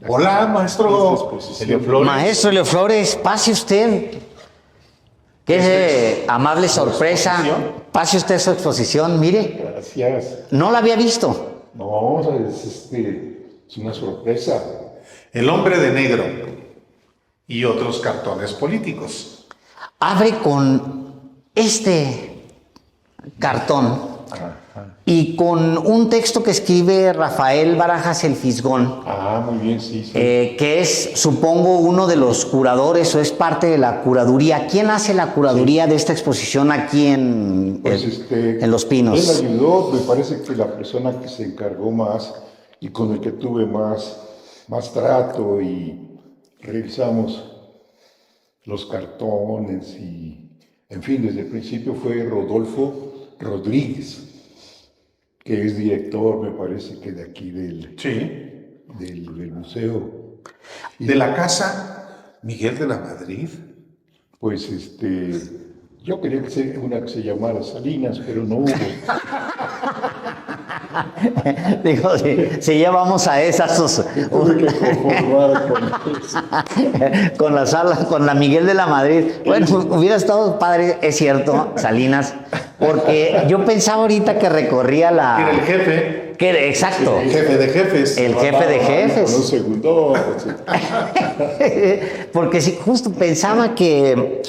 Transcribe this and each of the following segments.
Hola, maestro Elio Flores. Maestro Elio Flores, pase usted. Qué amable sorpresa. Pase usted su exposición, mire. Gracias. No la había visto. No, es una sorpresa. El hombre de negro y otros cartones políticos. Abre con este cartón y con un texto que escribe Rafael Barajas el Fisgón. Ah, muy bien, sí, sí. Que es, supongo, uno de los curadores o es parte de la curaduría. ¿Quién hace la curaduría de esta exposición aquí en Los Pinos? Él ayudó, me parece que la persona que se encargó más y con el que tuve más trato y revisamos los cartones y, en fin, desde el principio fue Rodolfo Rodríguez, que es director, me parece que de aquí del museo. De la casa Miguel de la Madrid. Pues yo quería que sea una que se llamara Salinas, pero no hubo. Digo, si ya vamos a esas. Tuve que conformar con eso. Con la sala, con la Miguel de la Madrid. Bueno, hubiera estado padre, es cierto, Salinas, porque yo pensaba ahorita que recorría la. Que era el jefe. Exacto. El jefe de jefes. El jefe de jefes. Con un segundo. Porque sí, justo pensaba que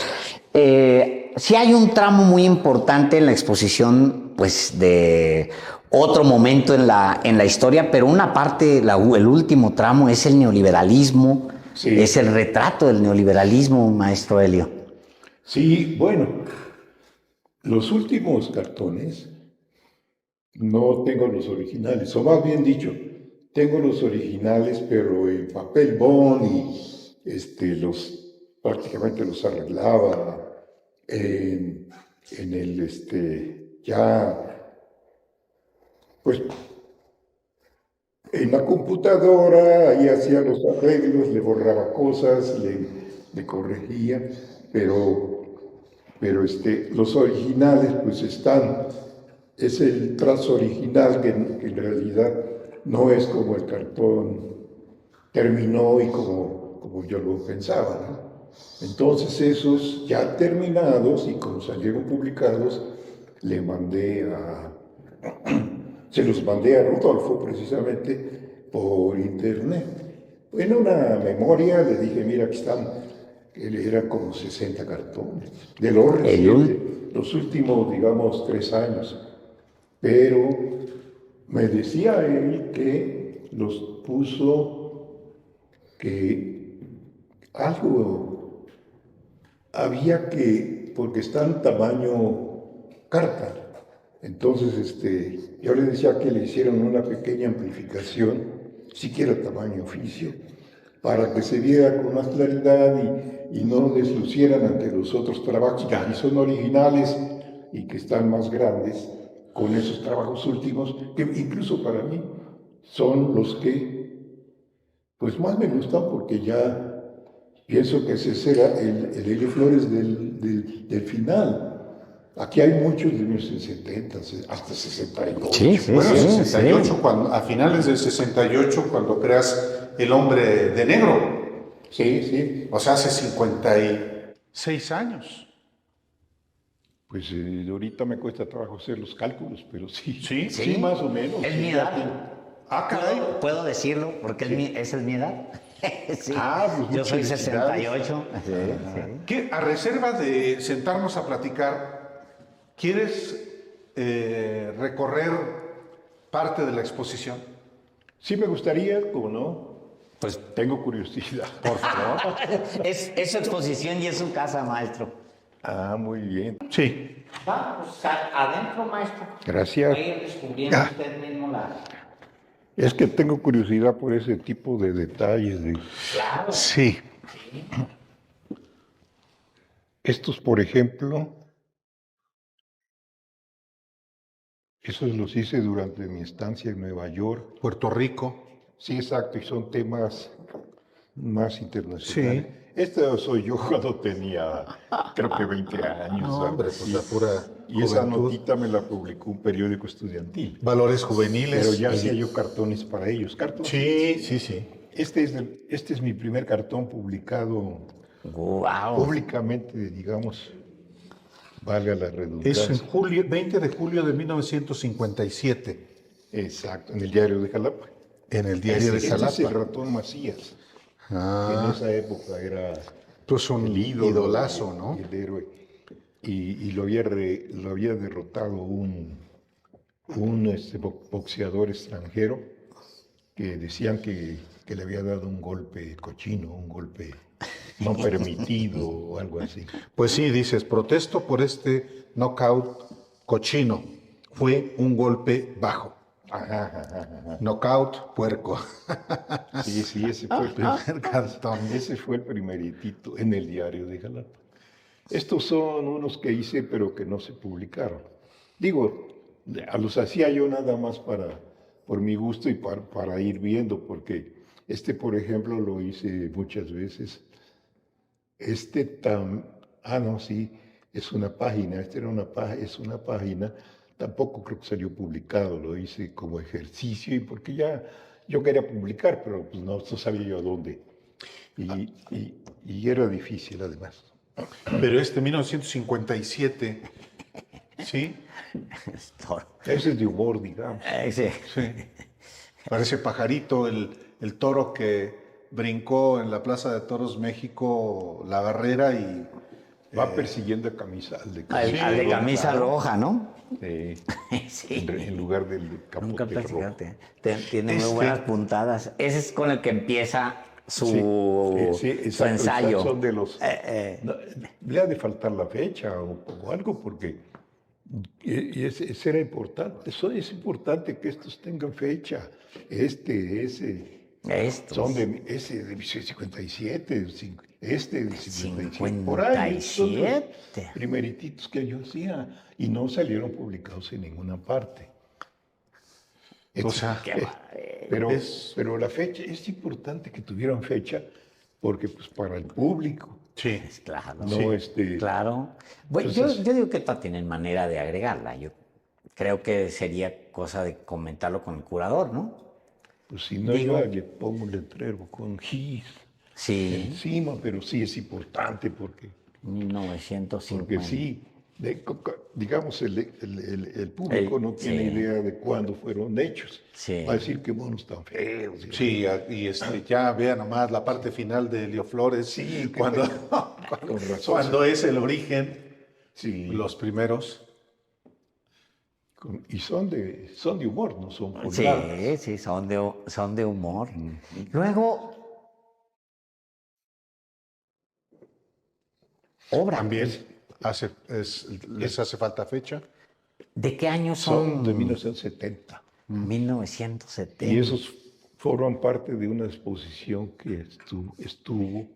sí hay un tramo muy importante en la exposición, pues de otro momento en la historia, pero una parte, el último tramo es el neoliberalismo, es el retrato del neoliberalismo, maestro Elio. Sí, bueno, los últimos cartones no tengo los originales, o más bien dicho, tengo los originales, pero en papel bond y prácticamente los arreglaba en el pues en la computadora, ahí hacía los arreglos, le borraba cosas, le corregía, pero los originales pues están, es el trazo original que en realidad no es como el cartón terminó y como yo lo pensaba, ¿no? Entonces esos ya terminados y como salieron publicados, se los mandé a Rodolfo precisamente por internet. En una memoria le dije, mira, aquí están, eran como 60 cartones, de los recientes, los últimos, digamos, 3 años. Pero me decía él que los puso, que algo había que, porque están tamaño carta. Entonces, yo le decía que le hicieran una pequeña amplificación, siquiera tamaño oficio, para que se viera con más claridad y no deslucieran ante los otros trabajos que aquí son originales y que están más grandes, con esos trabajos últimos, que incluso para mí son los que pues más me gustan, porque ya pienso que ese será el Elio Flores del final. Aquí hay muchos de los 70, hasta 68. Sí, bueno, 68, cuando, a finales del 68, cuando creas El Hombre de Negro. Sí, sí. O sea, hace 56 años. Pues ahorita me cuesta trabajo hacer los cálculos, pero sí. Sí, más o menos. Es mi edad. Ah, caray. ¿Puedo decirlo? Porque esa es mi edad. Sí. Pues Yo soy muchas 68. Sí. ¿Qué, a reserva de sentarnos a platicar, quieres recorrer parte de la exposición? Sí me gustaría, como no. Pues Tengo curiosidad. por favor. Es su exposición y es su casa, maestro. Ah, muy bien. Sí. Vamos adentro, maestro. Gracias. Voy a ir descubriendo usted mismo la. Es que tengo curiosidad por ese tipo de detalles. Claro. Sí. Estos, por ejemplo, esos los hice durante mi estancia en Nueva York. Puerto Rico. Sí, exacto, y son temas más internacionales. Este soy yo cuando tenía, creo que 20 años. No, hombre, pues la pura Y esa juventud. notita me la publicó un periódico estudiantil. Valores juveniles. Pero ya hacía yo cartones para ellos. ¿Cartones? Sí. Este es mi primer cartón publicado Wow. públicamente, digamos, valga la Es redundancia. en julio, 20 de julio de 1957, Exacto, en el diario de Jalapa. en el diario de Este es el Jalapa. ratón Macías, que en Ah, esa época era pues un el ídolo, idolazo, ¿no? y el héroe. Y lo había derrotado un boxeador extranjero que decían que le había dado un golpe cochino, un golpe no permitido o algo así. Pues sí, dices, protesto por este knockout cochino. Fue un golpe bajo. Ajá, ajá, ajá. Knockout puerco. Sí, sí, ese fue el primer cartón. Ese fue el primeritito en el diario de Jalapa. Estos son unos que hice, pero que no se publicaron. Digo, los hacía yo nada más por mi gusto y para ir viendo, porque por ejemplo, lo hice muchas veces. No, sí, es una página, es una página, tampoco creo que salió publicado, lo hice como ejercicio y porque ya yo quería publicar, pero pues no sabía yo a dónde. Y era difícil además. Pero 1957, ¿sí? Ese es de humor, digamos. Sí. Sí. Parece pajarito, el toro que brincó en la Plaza de Toros México la barrera y Va persiguiendo al de Al de camisa claro. roja, ¿no? Sí, Sí. en lugar del Nunca capote rojo. fíjate. Tiene muy buenas puntadas. Ese es con el que empieza su, Sí, su exacto, ensayo. son de los... No, le ha de faltar la fecha o algo porque ese era importante. Es importante que estos tengan fecha. Ese... Estos. Son ese de 57, de 57, por ahí. Son los 57. primerititos que yo hacía y no salieron publicados en ninguna parte. O sea, Qué maravilla. Pero la fecha, es importante que tuvieran fecha porque pues para el público, sí. Claro. no Claro. Bueno, Entonces- yo digo que todas tienen manera de agregarla. Yo creo que sería cosa de comentarlo con el curador, ¿no? pues si no Digo- yo le pongo un letrero con GIS Sí. encima, pero sí es importante porque 1950. sí, digamos, el público no tiene sí. idea de cuándo fueron hechos. Sí. Va a decir que monos tan feos. Sí, y ya vean nomás la parte final de Elio Flores, Sí, que cuando, con razón. cuando es el origen, Sí, los primeros. y son de humor, no son Sí, vulgares. sí, son de humor. Luego, obra. También les hace falta fecha. ¿De qué año Son son? de 1970. 1970. Y esos forman parte de una exposición que estuvo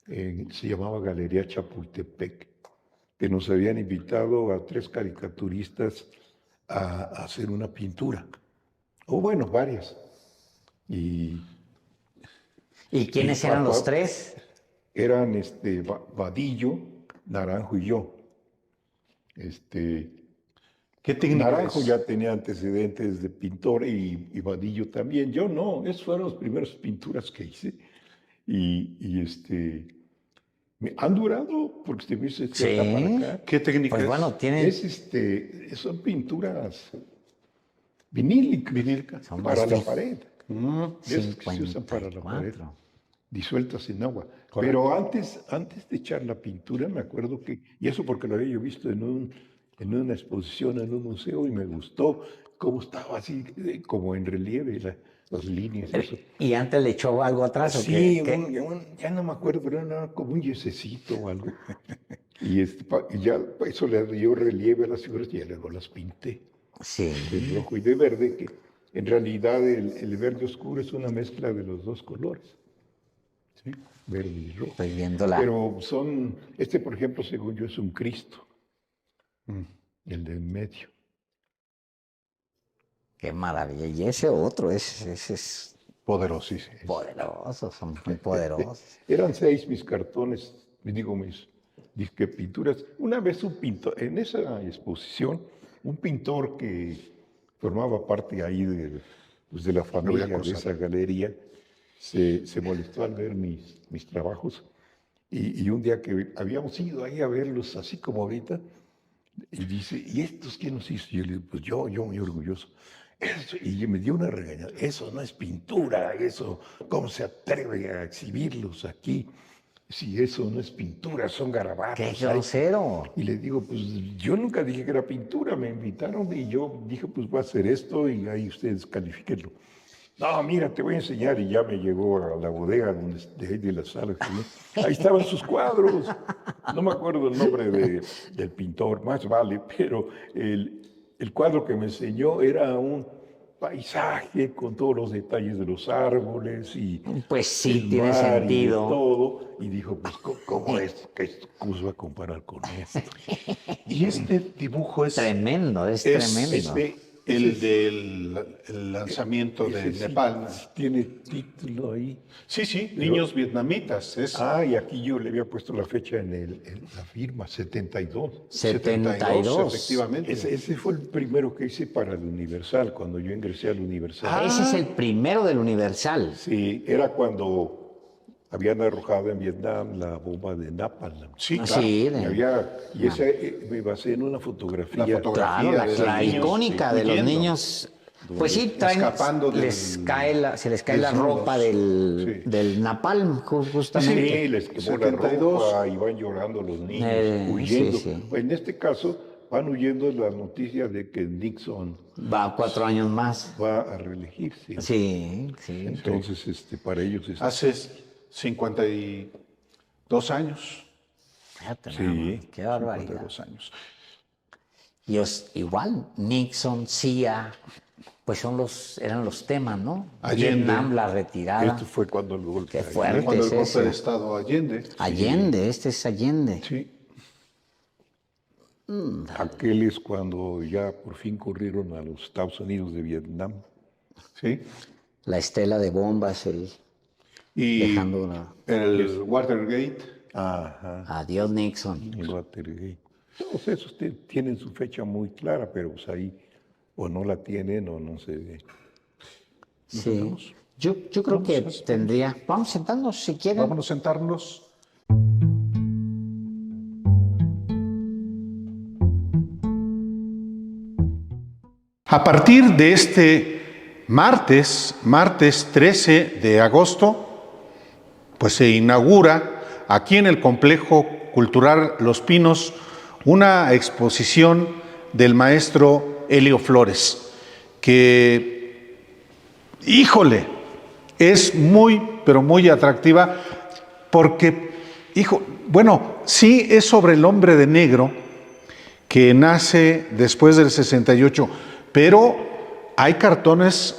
se llamaba Galería Chapultepec, que nos habían invitado a 3 caricaturistas a hacer una pintura. O bueno, varias. Y ¿Y quiénes eran los 3? eran Vadillo, Naranjo y yo. ¿Qué técnica Naranjo es? ya tenía antecedentes de pintor y Vadillo también. Yo no, esos fueron las primeras pinturas que hice. Me han durado porque se me hizo Sí. para acá. ¿Qué técnica Pues es? bueno, tienen. Son pinturas vinílicas Son para más la fi- pared. De esas que se usan para la pared, 54. disueltas en agua. Pero antes de echar la pintura, me acuerdo y eso porque lo había yo visto en una exposición en un museo y me gustó cómo estaba así, como en relieve las líneas. Eso. ¿Y antes le echó algo atrás o Sí, qué? ya no me acuerdo, pero era como un yesecito o algo. Y ya eso le dio relieve a las figuras y ya luego las pinté Sí. de rojo y de verde, que en realidad el verde oscuro es una mezcla de los dos colores. ¿Sí? Verde y rojo. Estoy viéndola. Pero por ejemplo, según yo, es un Cristo. El de en medio. Qué maravilla. Y ese otro, ese es Poderosísimo. poderoso, son muy poderosos. Eran 6 mis cartones, mis disque pinturas. Una vez un pintor, en esa exposición, un pintor que formaba parte ahí de la familia de esa galería, se molestó al ver mis trabajos y un día que habíamos ido ahí a verlos así como ahorita, y dice, ¿y estos quién nos hizo? Y yo le digo, pues yo muy orgulloso. Y me dio una regañada, eso no es pintura, eso, ¿cómo se atreve a exhibirlos aquí? Si eso no es pintura, son garabatos. ¡Qué grosero! Y le digo, pues yo nunca dije que era pintura, me invitaron y yo dije, pues voy a hacer esto y ahí ustedes califíquenlo. No, mira, te voy a enseñar y ya me llegó a la bodega donde de la sala. Ahí estaban sus cuadros. No me acuerdo el nombre del pintor, más vale, pero el cuadro que me enseñó era un paisaje con todos los detalles de los árboles y Pues sí, el tiene mar y de sentido. todo. Y dijo, pues, ¿cómo es? ¿Cómo se va a comparar con esto? Y este dibujo es Tremendo, es tremendo. el del lanzamiento de Ese sí Nepal. tiene título ahí. Sí, sí, niños vietnamitas. Y aquí yo le había puesto la fecha en la firma, 72. 72. Efectivamente. Ese fue el primero que hice para el Universal, cuando yo ingresé al Universal. Ese es el primero del Universal. Sí, era cuando habían arrojado en Vietnam la bomba de Napalm. Sí, Ah, claro. sí, Me basé en una fotografía. La fotografía. Claro, de la los niños icónica de los huyendo. niños. Pues sí, traen, Escapando se les cae la desnudos. ropa Sí. del napalm, justamente. Sí, les quemó la 72. ropa y van llorando los niños, sí, huyendo. sí. En este caso, van huyendo de las noticias de que Nixon Va 4 años más. va a reelegirse. Sí, sí. Entonces, para ellos es... Hace 52 años. Fíjate, Sí, nada más, qué barbaridad. 52 años. Y igual, Nixon, CIA, pues eran los temas, ¿no? Allende. Vietnam, la retirada. Esto fue cuando el golpe. Qué fuerte. Cuando el es golpe ese. de Estado Allende. Allende, este es Allende. Sí. Aquel es cuando ya por fin corrieron a los Estados Unidos de Vietnam. Sí. La estela de bombas, Y dejando el Watergate. Ajá. Adiós Nixon. El Watergate. Todos esos tienen su fecha muy clara, pero pues ahí o no la tienen o no se ve. Sí. Yo creo que tendría. Vamos a sentarnos si quieren. Vámonos a sentarnos. A partir de este martes 13 de agosto, pues se inaugura aquí en el Complejo Cultural Los Pinos una exposición del maestro Helio Flores, que, híjole, es muy, pero muy atractiva porque, sí es sobre el hombre de negro que nace después del 68, pero hay cartones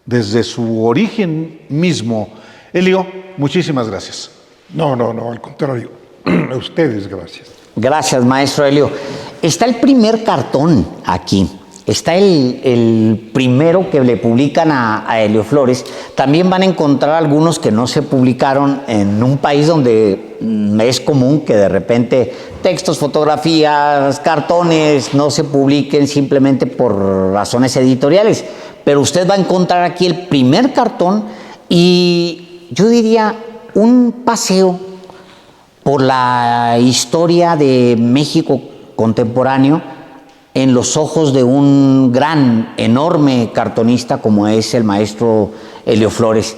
desde su origen mismo. Helio, muchísimas gracias. No, al contrario. A ustedes, gracias. Gracias, maestro Helio. Está el primer cartón aquí. Está el primero que le publican a Helio Flores. También van a encontrar algunos que no se publicaron en un país donde es común que de repente textos, fotografías, cartones no se publiquen simplemente por razones editoriales. Pero usted va a encontrar aquí el primer cartón y yo diría un paseo por la historia de México contemporáneo en los ojos de un gran, enorme cartonista como es el maestro Helio Flores.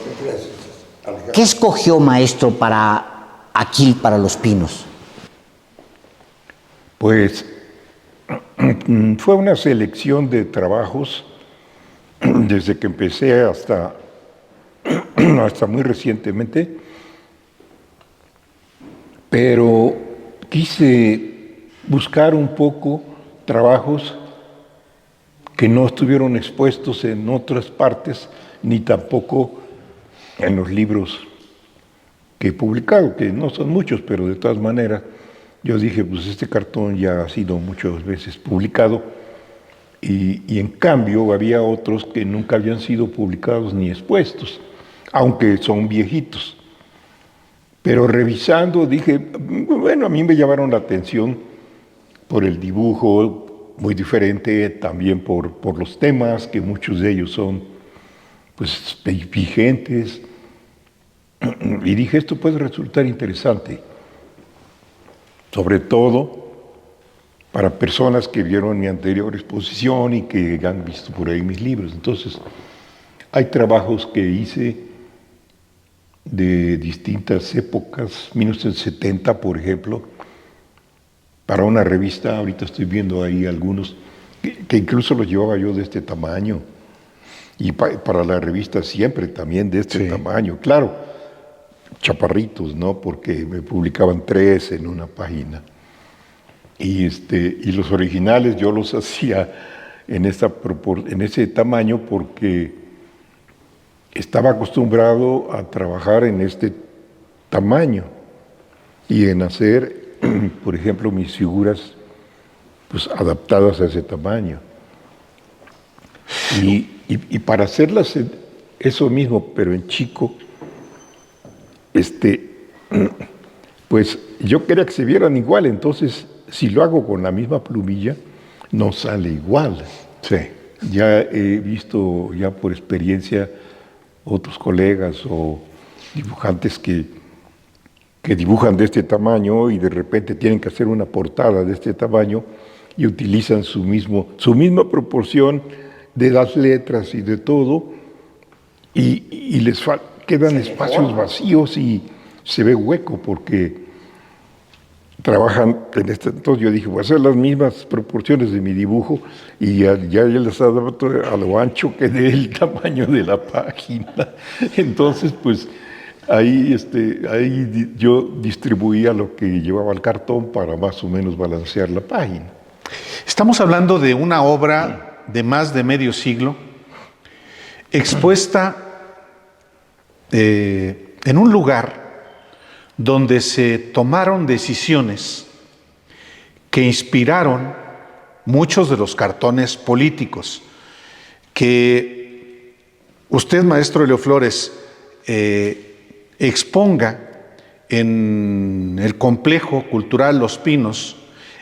¿Qué escogió, maestro, para aquí, para Los Pinos? Pues fue una selección de trabajos desde que empecé hasta muy recientemente, pero quise buscar un poco trabajos que no estuvieron expuestos en otras partes, ni tampoco en los libros que he publicado, que no son muchos, pero de todas maneras, yo dije, pues este cartón ya ha sido muchas veces publicado, y en cambio había otros que nunca habían sido publicados ni expuestos, aunque son viejitos. Pero revisando dije, bueno, a mí me llamaron la atención por el dibujo muy diferente, también por los temas, que muchos de ellos son pues vigentes, Y dije, esto puede resultar interesante, sobre todo para personas que vieron mi anterior exposición y que han visto por ahí mis libros. Entonces, hay trabajos que hice de distintas épocas, 1970, por ejemplo, para una revista. Ahorita estoy viendo ahí algunos que incluso los llevaba yo de este tamaño, y para la revista Siempre también de este tamaño, claro, chaparritos, ¿no? Porque me publicaban 3 en una página. Y los originales yo los hacía en ese tamaño porque estaba acostumbrado a trabajar en este tamaño y en hacer, por ejemplo, mis figuras pues, adaptadas a ese tamaño. Y para hacerlas eso mismo, pero en chico, pues yo quería que se vieran igual, entonces si lo hago con la misma plumilla, no sale igual. Sí. Ya he visto, ya por experiencia, otros colegas o dibujantes que dibujan de este tamaño y de repente tienen que hacer una portada de este tamaño y utilizan su misma proporción de las letras y de todo, y les quedan espacios vacíos y se ve hueco porque trabajan en entonces yo dije, voy a hacer las mismas proporciones de mi dibujo y ya les adapto a lo ancho que dé el tamaño de la página. Entonces, pues, ahí yo distribuía lo que llevaba el cartón para más o menos balancear la página. Estamos hablando de una obra de más de medio siglo, expuesta en un lugar donde se tomaron decisiones que inspiraron muchos de los cartones políticos. Que usted, maestro Helio Flores, exponga en el complejo cultural Los Pinos,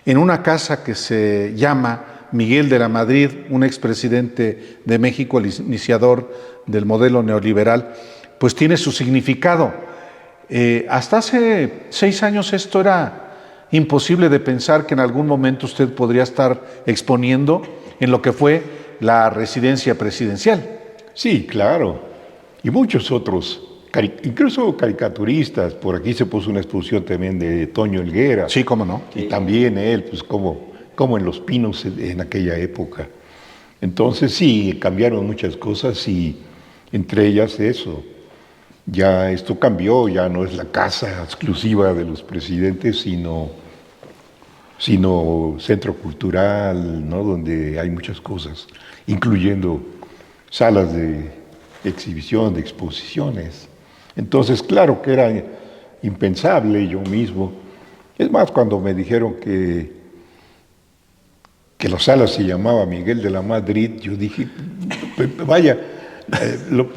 en una casa que se llama Miguel de la Madrid, un expresidente de México, el iniciador del modelo neoliberal, pues tiene su significado. Hasta hace 6 años esto era imposible de pensar que en algún momento usted podría estar exponiendo en lo que fue la residencia presidencial. Sí, claro. Y muchos otros, incluso caricaturistas. Por aquí se puso una exposición también de Toño Helguera. Sí, cómo no. Y también él, pues como en Los Pinos en aquella época. Entonces sí, cambiaron muchas cosas y entre ellas eso. Ya esto cambió, ya no es la casa exclusiva de los presidentes, sino centro cultural, ¿no? Donde hay muchas cosas, incluyendo salas de exhibición, de exposiciones. Entonces, claro que era impensable yo mismo. Es más, cuando me dijeron que la sala se llamaba Miguel de la Madrid, yo dije, vaya,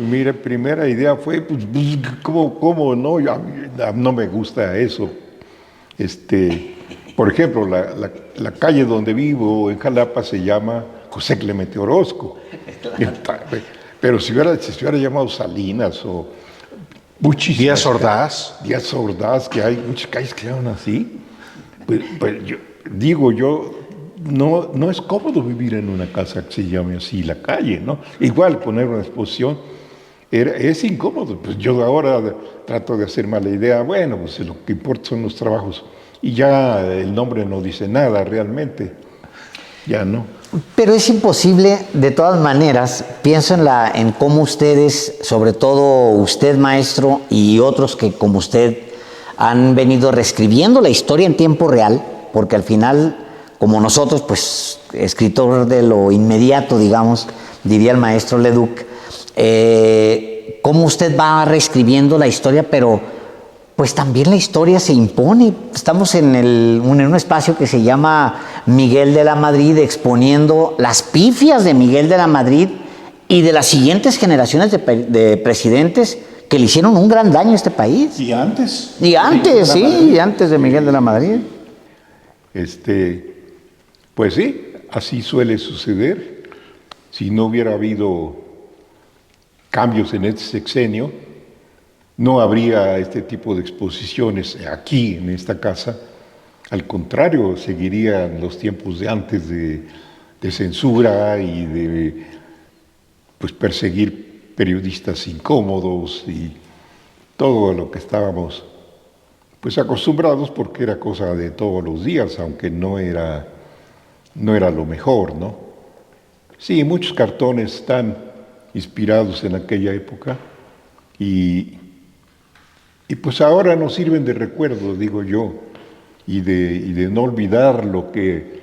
mi primera idea fue, pues ¿cómo no? No me gusta eso. Por ejemplo, la calle donde vivo en Jalapa se llama José Clemente Orozco. Pero si se hubiera llamado Salinas o Díaz Ordaz. Díaz Ordaz, que hay muchas calles que se llaman así. Pues no es cómodo vivir en una casa que se llame así la calle, ¿no? Igual poner una exposición es incómodo. Pues yo ahora trato de hacer mala idea. Bueno, pues lo que importa son los trabajos. Y ya el nombre no dice nada realmente. Ya no. Pero es imposible, de todas maneras, pienso en cómo ustedes, sobre todo usted, maestro, y otros que como usted han venido reescribiendo la historia en tiempo real, porque al final, como nosotros, pues, escritor de lo inmediato, digamos, diría el maestro Leduc, cómo usted va reescribiendo la historia, pero pues también la historia se impone. Estamos en un espacio que se llama Miguel de la Madrid, exponiendo las pifias de Miguel de la Madrid y de las siguientes generaciones de presidentes que le hicieron un gran daño a este país. Y antes. Y antes, sí, y antes de Miguel de la Madrid. Pues sí, así suele suceder. Si no hubiera habido cambios en este sexenio, no habría este tipo de exposiciones aquí en esta casa. Al contrario, seguirían los tiempos de antes de censura y de pues, perseguir periodistas incómodos y todo lo que estábamos pues acostumbrados porque era cosa de todos los días, aunque no era lo mejor, ¿no? Sí, muchos cartones están inspirados en aquella época y pues ahora nos sirven de recuerdo, digo yo, y de no olvidar lo que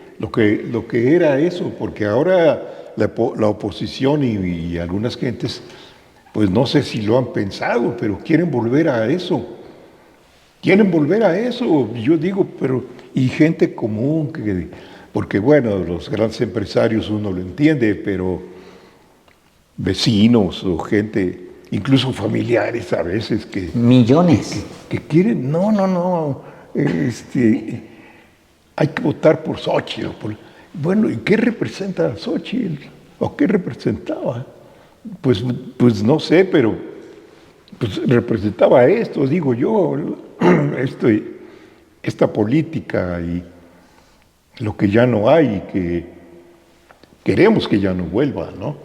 era eso, porque ahora la oposición y algunas gentes, pues no sé si lo han pensado, pero quieren volver a eso. Quieren volver a eso, yo digo, pero y gente común, porque bueno, los grandes empresarios uno lo entiende, pero vecinos o gente, incluso familiares a veces Millones. que quieren, no, hay que votar por Xóchitl. Bueno, ¿y qué representa Xóchitl? ¿O qué representaba? Pues no sé, pero pues representaba esto, digo yo, esta política y lo que ya no hay y que queremos que ya no vuelva, ¿no?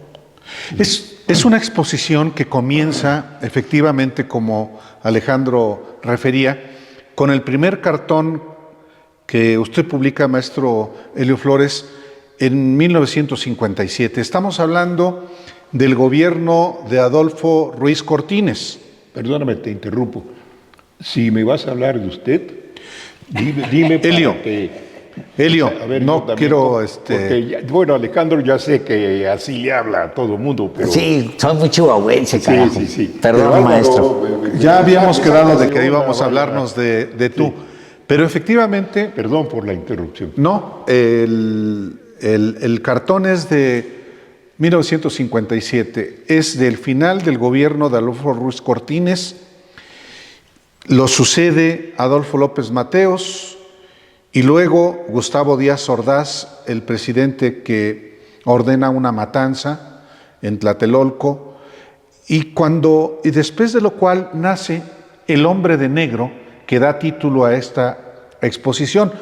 Es una exposición que comienza efectivamente, como Alejandro refería, con el primer cartón que usted publica, maestro Helio Flores, en 1957. Estamos hablando del gobierno de Adolfo Ruiz Cortines. Perdóname, te interrumpo. Si me vas a hablar de usted, dime Helio, Helio, a ver, no quiero... porque bueno, Alejandro ya sé que así le habla a todo el mundo, pero... Sí, soy muy chihuahuense, carajo. Sí. Perdón, Pero, maestro. Ya habíamos quedado de que íbamos a hablarnos de tú, Sí. pero efectivamente... Perdón por la interrupción. No, el cartón es de 1957, es del final del gobierno de Adolfo Ruiz Cortines, lo sucede Adolfo López Mateos y luego Gustavo Díaz Ordaz, el presidente que ordena una matanza en Tlatelolco, y después de lo cual nace El hombre de negro, que da título a esta exposición.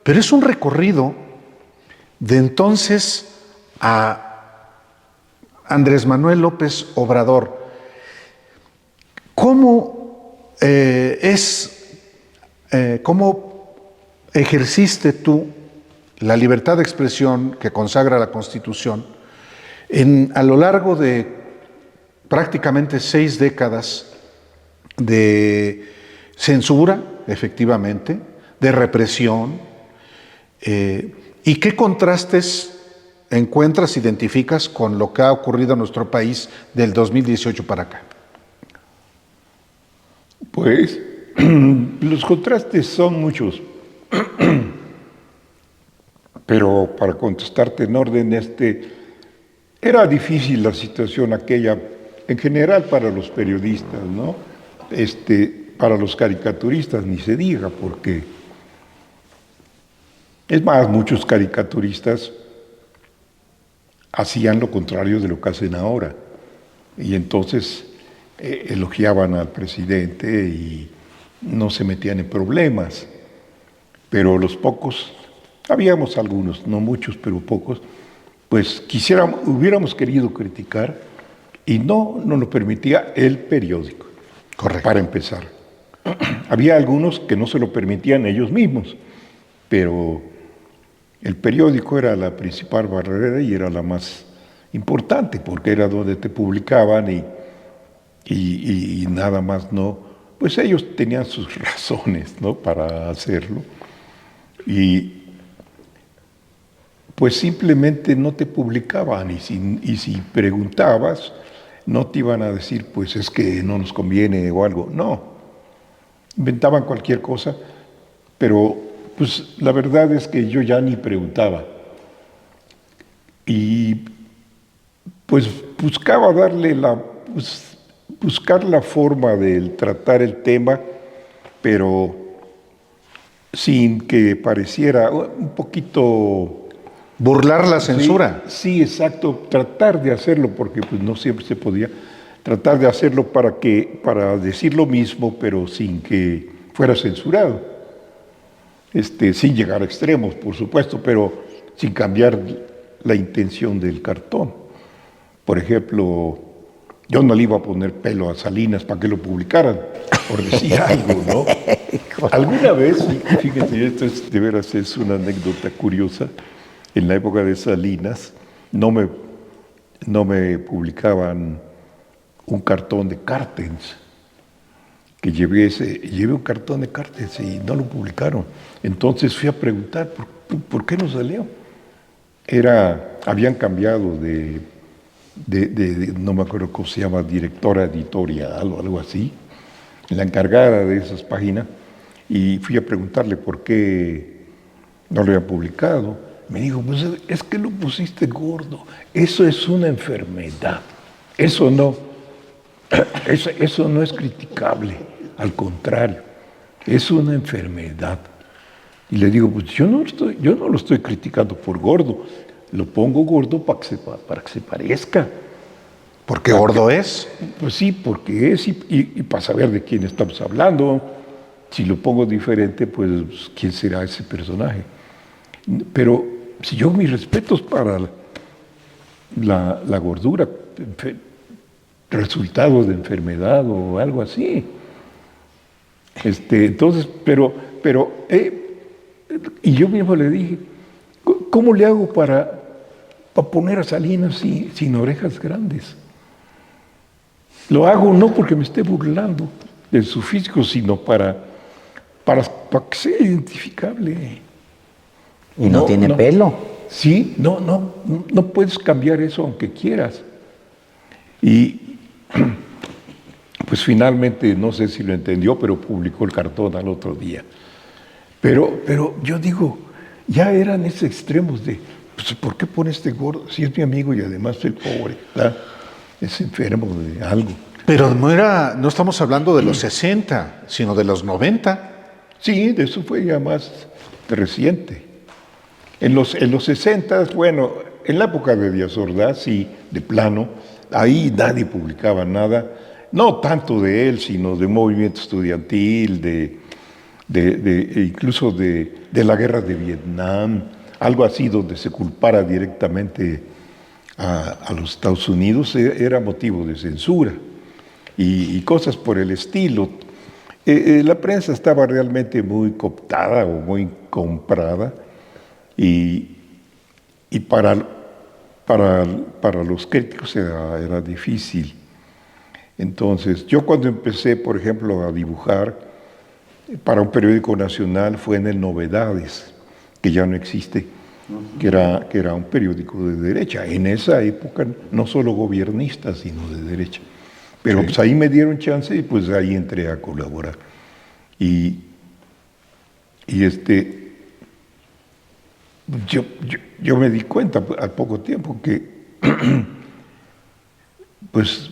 Pero es un recorrido de entonces a Andrés Manuel López Obrador. ¿Cómo ejerciste tú la libertad de expresión que consagra la Constitución a lo largo de prácticamente 6 décadas de censura, efectivamente, de represión? ¿Y qué contrastes encuentras, identificas con lo que ha ocurrido en nuestro país del 2018 para acá? Pues los contrastes son muchos, pero para contestarte en orden, era difícil la situación aquella, en general para los periodistas, ¿no? Para los caricaturistas ni se diga, porque es más, muchos caricaturistas hacían lo contrario de lo que hacen ahora, y entonces elogiaban al presidente y no se metían en problemas, pero los pocos, habíamos algunos, no muchos, pero pocos, pues hubiéramos querido criticar y no nos lo permitía el periódico. Correcto. Para empezar. Había algunos que no se lo permitían ellos mismos, pero el periódico era la principal barrera y era la más importante, porque era donde te publicaban y nada más no. Pues ellos tenían sus razones, ¿no?, para hacerlo. Y pues simplemente no te publicaban y si preguntabas, no te iban a decir, pues es que no nos conviene o algo. No, inventaban cualquier cosa, pero pues la verdad es que yo ya ni preguntaba. Y pues buscaba buscar la forma de tratar el tema, pero sin que pareciera un poquito... Burlar la censura. Sí, exacto, tratar de hacerlo, porque pues no siempre se podía, tratar de hacerlo para decir lo mismo, pero sin que fuera censurado. Sin llegar a extremos, por supuesto, pero sin cambiar la intención del cartón. Por ejemplo, yo no le iba a poner pelo a Salinas para que lo publicaran, por decir algo, ¿no? Alguna vez, fíjate, esto de veras es una anécdota curiosa, en la época de Salinas no me publicaban un cartón de Cartens, que llevé un cartón de Cartens y no lo publicaron. Entonces fui a preguntar, ¿por qué no salió? Habían cambiado de no me acuerdo cómo se llama, directora editorial o algo así, la encargada de esas páginas, y fui a preguntarle por qué no lo había publicado. Me dijo, pues es que lo pusiste gordo, eso es una enfermedad, eso no es criticable, al contrario, es una enfermedad. Y le digo, pues yo no lo estoy criticando por gordo, lo pongo gordo para que se parezca. ¿Por qué gordo es? Pues sí, porque es, y para saber de quién estamos hablando. Si lo pongo diferente, pues quién será ese personaje. Pero si yo mis respetos para la gordura, resultado de enfermedad o algo así. Entonces, y yo mismo le dije, ¿cómo le hago para poner a Salinas sin orejas grandes? Lo hago no porque me esté burlando de su físico, sino para que sea identificable. Y no tiene pelo. Sí, no puedes cambiar eso aunque quieras. Y pues finalmente, no sé si lo entendió, pero publicó el cartón al otro día. Pero yo digo, ya eran esos extremos de, pues, ¿por qué pone este gordo? Si es mi amigo y además el pobre, ¿verdad? Es enfermo de algo. Pero no estamos hablando de los 60, sino de los 90. Sí, de eso fue ya más reciente. En los 60, bueno, en la época de Díaz Ordaz, sí, de plano, ahí nadie publicaba nada, no tanto de él, sino de movimiento estudiantil, incluso de la guerra de Vietnam, algo así donde se culpara directamente a los Estados Unidos, era motivo de censura y cosas por el estilo. La prensa estaba realmente muy cooptada o muy comprada y para los críticos era difícil. Entonces, yo cuando empecé, por ejemplo, a dibujar para un periódico nacional fue en el Novedades, que ya no existe, que era un periódico de derecha. En esa época, no solo gobiernistas, sino de derecha. Pero sí, pues ahí me dieron chance y pues ahí entré a colaborar. Y yo me di cuenta al poco tiempo que pues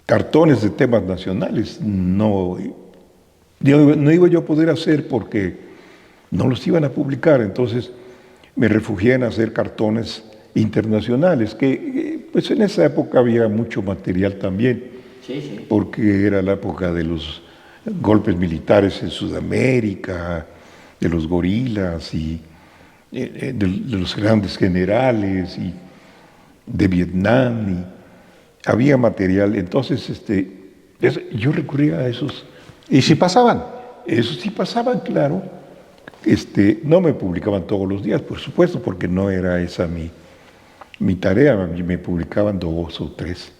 cartones de temas nacionales no iba yo a poder hacer porque no los iban a publicar. Entonces me refugié en hacer cartones internacionales, que pues en esa época había mucho material también, sí. Porque era la época de los golpes militares en Sudamérica, de los gorilas y de los grandes generales y de Vietnam, y había material. Entonces yo recurría a esos. ¿Y si pasaban? Esos sí pasaban, claro. No me publicaban todos los días, por supuesto, porque no era esa mi tarea. Me publicaban 2 o 3.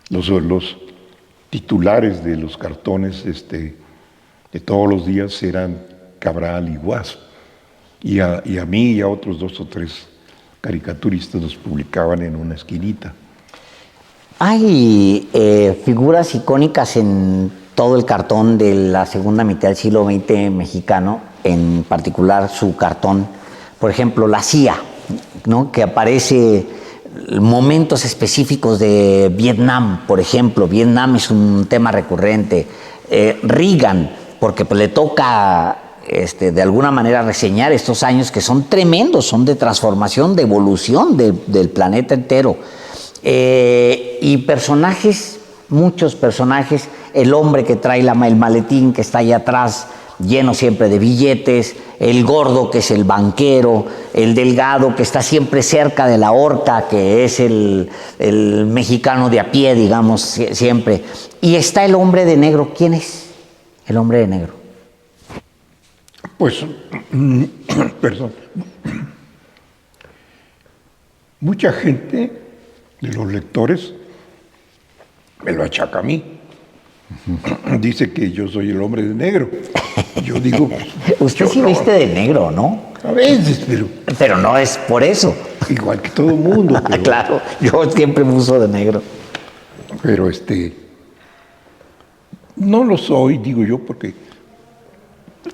Los titulares de los cartones de todos los días eran Cabral y Guas. Y a mí y a otros 2 o 3 caricaturistas nos publicaban en una esquinita. Hay figuras icónicas en todo el cartón de la segunda mitad del siglo XX mexicano, en particular su cartón, por ejemplo, la CIA, ¿no? Que aparece momentos específicos de Vietnam, por ejemplo. Vietnam es un tema recurrente. Reagan, porque pues, le toca de alguna manera reseñar estos años que son tremendos, son de transformación, de evolución del planeta entero. Y personajes muchos personajes, el hombre que trae el maletín que está ahí atrás, lleno siempre de billetes, el gordo que es el banquero, el delgado que está siempre cerca de la horca, que es el mexicano de a pie, digamos, siempre. Y está el hombre de negro. ¿Quién es el hombre de negro? Pues, perdón, mucha gente de los lectores me lo achaca a mí. Dice que yo soy el hombre de negro. Yo digo... Usted sí viste de negro, ¿no? A veces, pero... Pero no es por eso. Igual que todo el mundo. Pero, claro, yo siempre me uso de negro. Pero no lo soy, digo yo, porque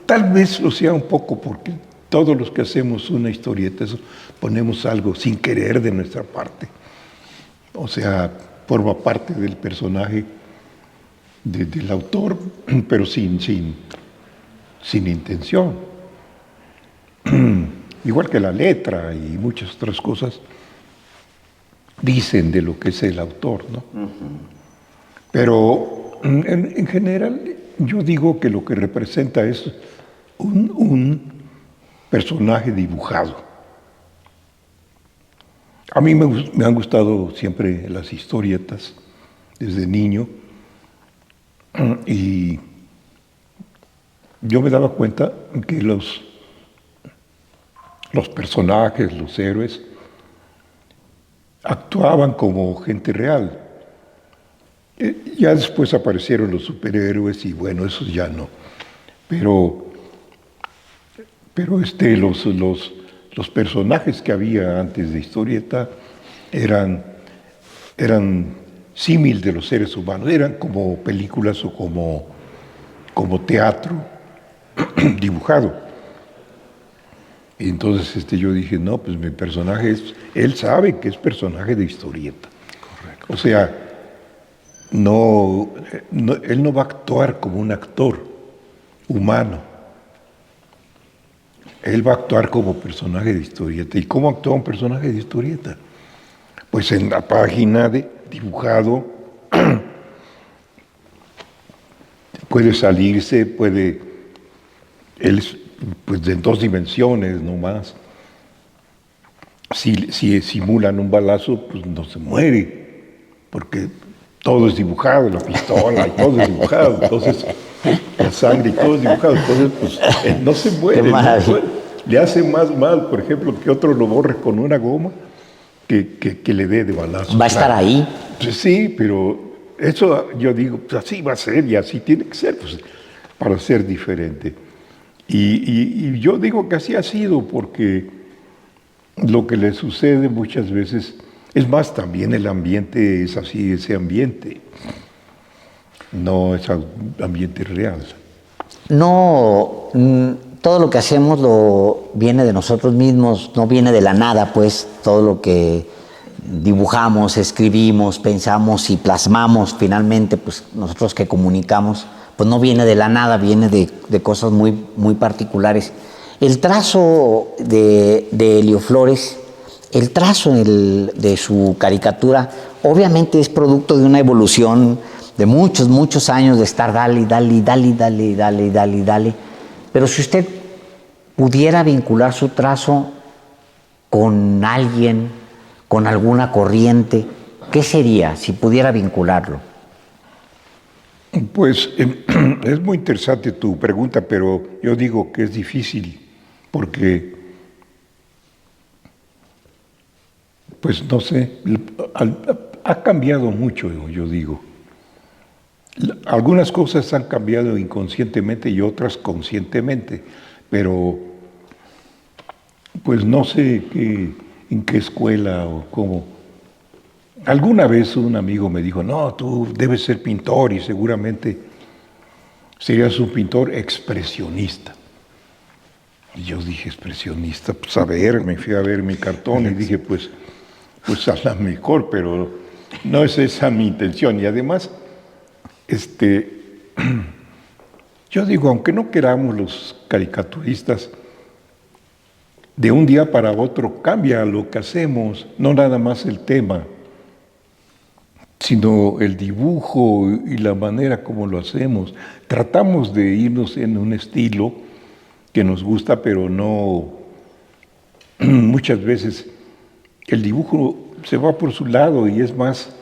tal vez lo sea un poco, porque todos los que hacemos una historieta, eso, ponemos algo sin querer de nuestra parte. O sea, forma parte del personaje del autor, pero sin intención. Igual que la letra y muchas otras cosas dicen de lo que es el autor, ¿no? Pero en general yo digo que lo que representa es un personaje dibujado. A mí me han gustado siempre las historietas desde niño. Y yo me daba cuenta que los personajes, los héroes, actuaban como gente real. Ya después aparecieron los superhéroes y bueno, esos ya no. Pero los personajes que había antes de historieta eran símil de los seres humanos, eran como películas o como teatro dibujado. Y entonces yo dije, no, pues mi personaje él sabe que es personaje de historieta. Correcto. O sea, él no va a actuar como un actor humano. Él va a actuar como personaje de historieta. ¿Y cómo actúa un personaje de historieta? Pues en la página dibujado, puede salirse, él pues en 2 dimensiones nomás. Si simulan un balazo, pues no se muere, porque todo es dibujado, la pistola y todo es dibujado, entonces la sangre y todo es dibujado, entonces pues no se muere, le hace más mal, por ejemplo, que otro lo borre con una goma que le dé de balazo. ¿Va a estar ahí? Pues sí, pero eso yo digo, pues así va a ser y así tiene que ser, pues, para ser diferente. Y yo digo que así ha sido, porque lo que le sucede muchas veces, es más, también el ambiente es así, ese ambiente, no es ambiente real. No, todo lo que hacemos viene de nosotros mismos, no viene de la nada, pues todo lo que dibujamos, escribimos, pensamos y plasmamos finalmente, pues nosotros que comunicamos, pues no viene de la nada, viene de cosas muy, muy particulares. El trazo de Elio Flores, el trazo de su caricatura, obviamente es producto de una evolución de muchos, muchos años de estar dale, pero si usted pudiera vincular su trazo con alguien, con alguna corriente, ¿qué sería si pudiera vincularlo? Pues es muy interesante tu pregunta, pero yo digo que es difícil porque, pues no sé, ha cambiado mucho, yo digo. Algunas cosas han cambiado inconscientemente y otras conscientemente, pero pues no sé en qué escuela o cómo. Alguna vez un amigo me dijo, no, tú debes ser pintor y seguramente serías un pintor expresionista. Y yo dije, expresionista, pues a ver, me fui a ver mi cartón y dije, pues a la mejor, pero no es esa mi intención. Y además, yo digo, aunque no queramos los caricaturistas, de un día para otro cambia lo que hacemos, no nada más el tema, sino el dibujo y la manera como lo hacemos. Tratamos de irnos en un estilo que nos gusta, pero no, muchas veces el dibujo se va por su lado y es más,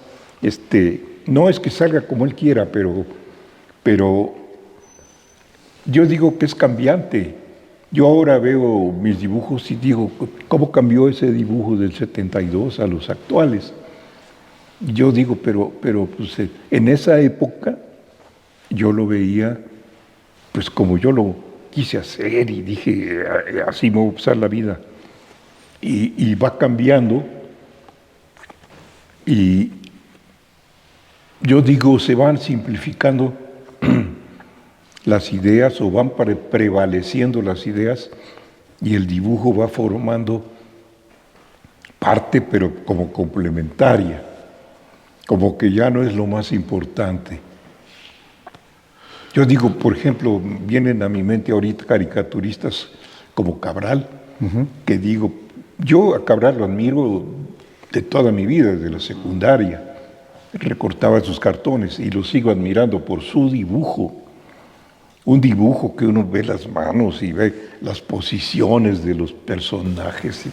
no es que salga como él quiera, pero yo digo que es cambiante. Yo ahora veo mis dibujos y digo, ¿cómo cambió ese dibujo del 72 a los actuales? Y yo digo, pero pues, en esa época yo lo veía pues como yo lo quise hacer y dije, así me voy a pasar la vida. Y va cambiando y yo digo, se van simplificando las ideas o van prevaleciendo las ideas y el dibujo va formando parte, pero como complementaria, como que ya no es lo más importante. Yo digo, por ejemplo, vienen a mi mente ahorita caricaturistas como Cabral, que digo, yo a Cabral lo admiro de toda mi vida, desde la secundaria. Recortaba sus cartones y lo sigo admirando por su dibujo. Un dibujo que uno ve las manos y ve las posiciones de los personajes.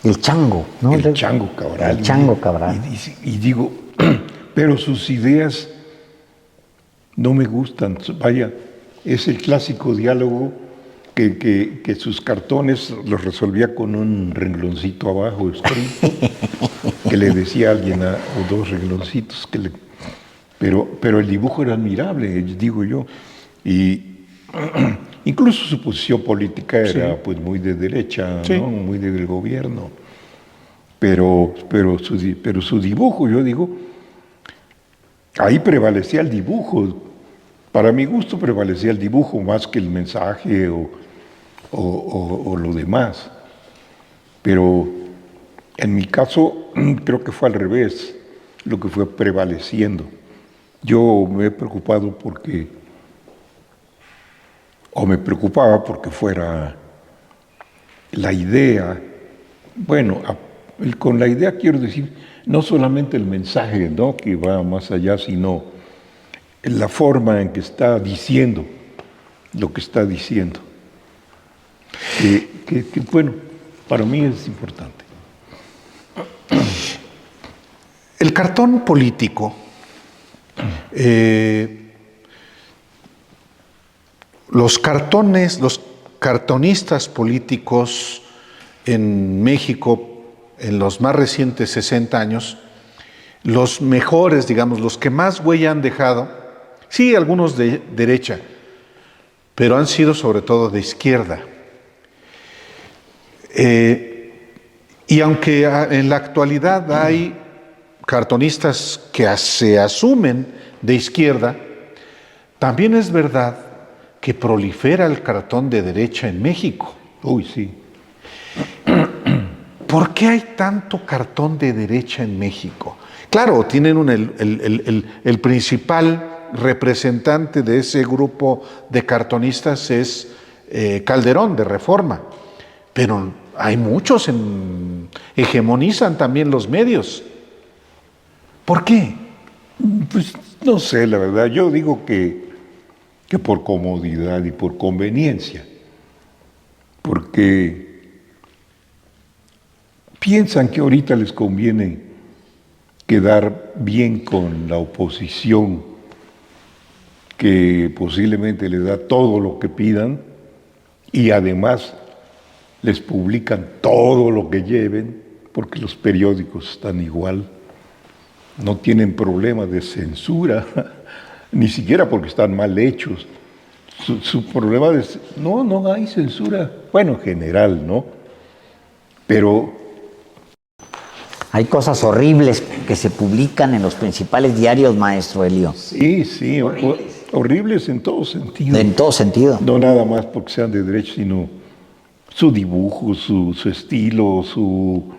El chango, ¿no? El chango Cabral. El chango Cabral. Y digo, pero sus ideas no me gustan. Vaya, es el clásico diálogo que sus cartones los resolvía con un rengloncito abajo escrito, que le decía a alguien o dos rengloncitos. Pero el dibujo era admirable, digo yo. Y incluso su posición política era pues muy de derecha, ¿no? Muy del gobierno. Pero su dibujo, yo digo, ahí prevalecía el dibujo. Para mi gusto prevalecía el dibujo más que el mensaje o lo demás. Pero en mi caso creo que fue al revés lo que fue prevaleciendo. Yo me he preocupado me preocupaba porque fuera la idea, bueno, con la idea quiero decir, no solamente el mensaje, ¿no?, que va más allá, sino la forma en que está diciendo lo que está diciendo. Que bueno, para mí es importante. El cartón político, los cartonistas políticos en México en los más recientes 60 años, los mejores, digamos, los que más huella han dejado, sí, algunos de derecha, pero han sido sobre todo de izquierda. Y aunque en la actualidad hay cartonistas que se asumen de izquierda, también es verdad que prolifera el cartón de derecha en México. Uy, sí. ¿Por qué hay tanto cartón de derecha en México? Claro, tienen el principal representante de ese grupo de cartonistas es Calderón, de Reforma, pero hay muchos, hegemonizan también los medios. ¿Por qué? Pues no sé, la verdad, yo digo que por comodidad y por conveniencia, porque piensan que ahorita les conviene quedar bien con la oposición, que posiblemente les da todo lo que pidan y además les publican todo lo que lleven, porque los periódicos están igual, no tienen problema de censura, ni siquiera porque están mal hechos. Su problema es, no hay censura, bueno, en general, ¿no? Pero hay cosas horribles que se publican en los principales diarios, maestro Elio. sí, horribles en todo sentido. En todo sentido. No nada más porque sean de derecha, sino su dibujo, su estilo, su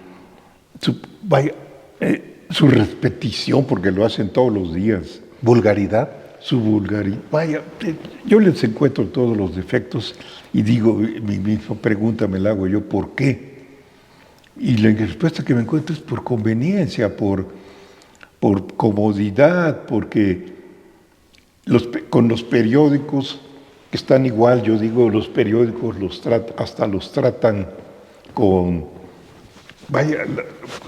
repetición, porque lo hacen todos los días. Vulgaridad. Su vulgaridad. Vaya, yo les encuentro todos los defectos y digo, mi misma pregunta me la hago yo, ¿por qué? Y la respuesta que me encuentro es por conveniencia, por por comodidad, porque con los periódicos que están igual, yo digo, los periódicos hasta los tratan con, vaya,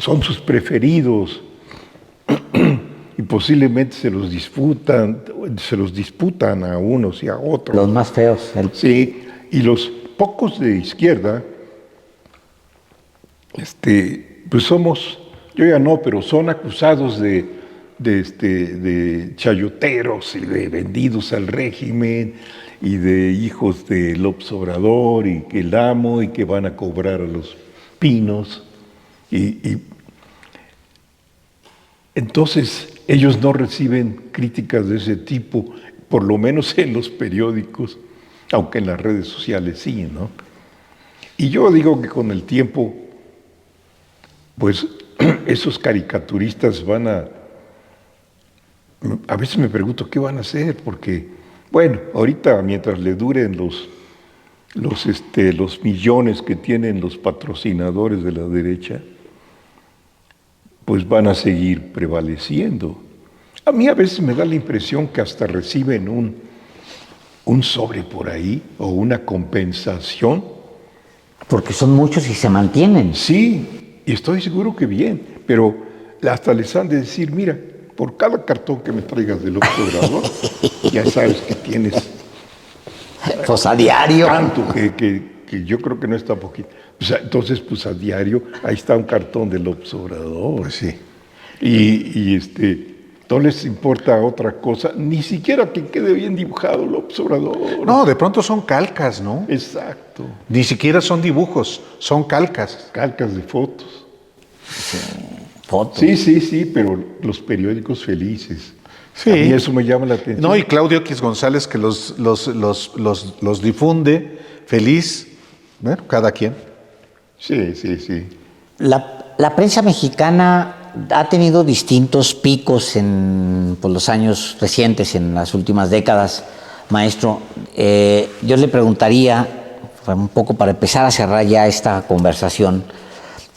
son sus preferidos y posiblemente se los disputan a unos y a otros. Los más feos. Sí, y los pocos de izquierda, pues somos, yo ya no, pero son acusados de chayoteros y de vendidos al régimen y de hijos de López Obrador y que el amo y que van a cobrar a los pinos y entonces ellos no reciben críticas de ese tipo, por lo menos en los periódicos, aunque en las redes sociales sí, ¿no? Y yo digo que con el tiempo, pues esos caricaturistas van a veces me pregunto qué van a hacer, porque, bueno, ahorita mientras le duren los millones que tienen los patrocinadores de la derecha, pues van a seguir prevaleciendo. A mí a veces me da la impresión que hasta reciben un sobre por ahí o una compensación. Porque son muchos y se mantienen. Sí, y estoy seguro que bien, pero hasta les han de decir, mira, por cada cartón que me traigas del observador, ya sabes que tienes Pues a diario. tanto que yo creo que no está poquito. Pues, entonces, pues a diario, ahí está un cartón del observador. Pues sí. Y no les importa otra cosa, ni siquiera que quede bien dibujado el observador. No, de pronto son calcas, ¿no? Exacto. Ni siquiera son dibujos, son calcas. Calcas de fotos. Fotos. Sí, pero los periódicos felices. Sí. A mí eso me llama la atención. No, y Claudio X González que los difunde, feliz, bueno, cada quien. Sí. La prensa mexicana ha tenido distintos picos en los años recientes, en las últimas décadas, maestro. Yo le preguntaría, un poco para empezar a cerrar ya esta conversación,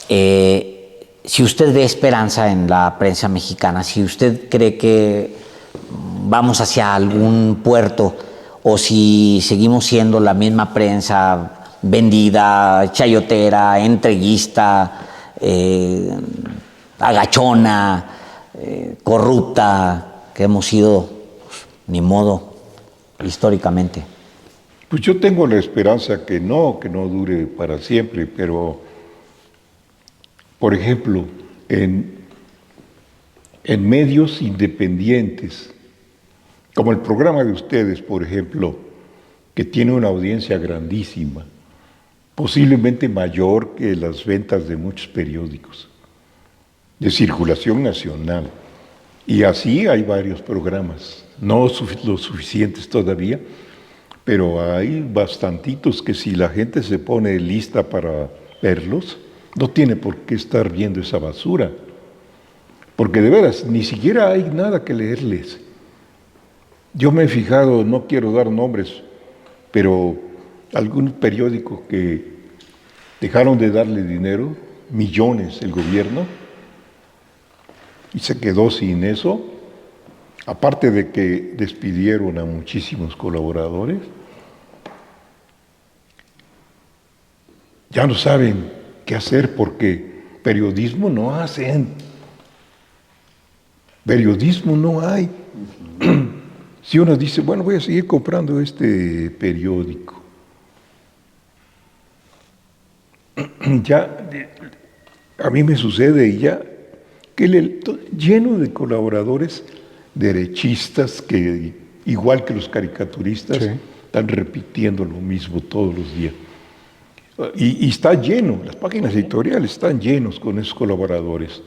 si usted ve esperanza en la prensa mexicana, si usted cree que vamos hacia algún puerto o si seguimos siendo la misma prensa vendida, chayotera, entreguista, agachona, corrupta, que hemos sido, pues, ni modo, históricamente. Pues yo tengo la esperanza que no dure para siempre, pero, por ejemplo, en medios independientes, como el programa de ustedes, por ejemplo, que tiene una audiencia grandísima, posiblemente mayor que las ventas de muchos periódicos de circulación nacional. Y así hay varios programas, no los suficientes todavía, pero hay bastantitos que si la gente se pone lista para verlos, no tiene por qué estar viendo esa basura. Porque de veras, ni siquiera hay nada que leerles. Yo me he fijado, no quiero dar nombres, pero algún periódico que dejaron de darle dinero, millones el gobierno, y se quedó sin eso, aparte de que despidieron a muchísimos colaboradores, ya no saben qué hacer porque periodismo no hacen. Periodismo no hay. Si uno dice, bueno, voy a seguir comprando este periódico, ya a mí me sucede y ya que lleno de colaboradores derechistas que, igual que los caricaturistas, Sí. están repitiendo lo mismo todos los días. Y está lleno, las páginas editoriales están llenos con esos colaboradores.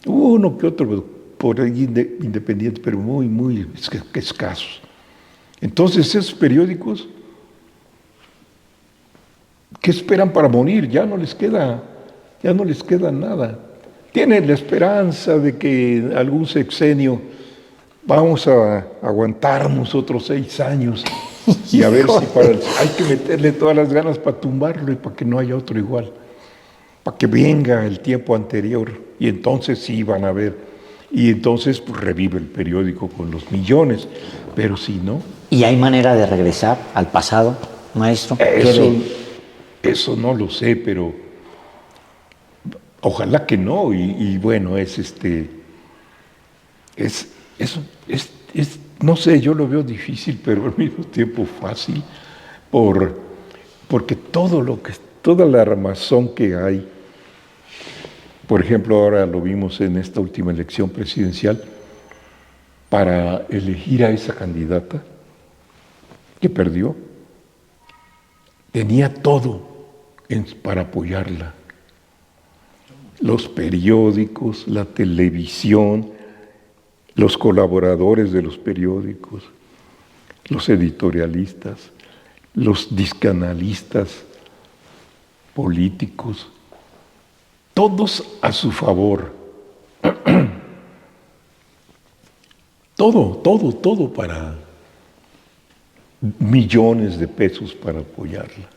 Uno que otro por ahí independiente, pero muy escasos. Entonces esos periódicos, ¿qué esperan para morir? Ya no les queda nada. Tienen la esperanza de que algún sexenio vamos a aguantarnos otros 6 años y a ver si hay que meterle todas las ganas para tumbarlo y para que no haya otro igual, para que venga el tiempo anterior y entonces sí van a ver. y entonces pues, revive el periódico con los millones, pero si no, ¿Y hay manera de regresar al pasado, maestro? ¿Qué eso, ve? eso no lo sé, pero ojalá que no, y bueno, no sé, yo lo veo difícil, pero al mismo tiempo fácil, porque toda la armazón que hay, por ejemplo, ahora lo vimos en esta última elección presidencial, para elegir a esa candidata que perdió, tenía todo para apoyarla. Los periódicos, la televisión, los colaboradores de los periódicos, los editorialistas, los discanalistas, políticos, todos a su favor. Todo para millones de pesos para apoyarla.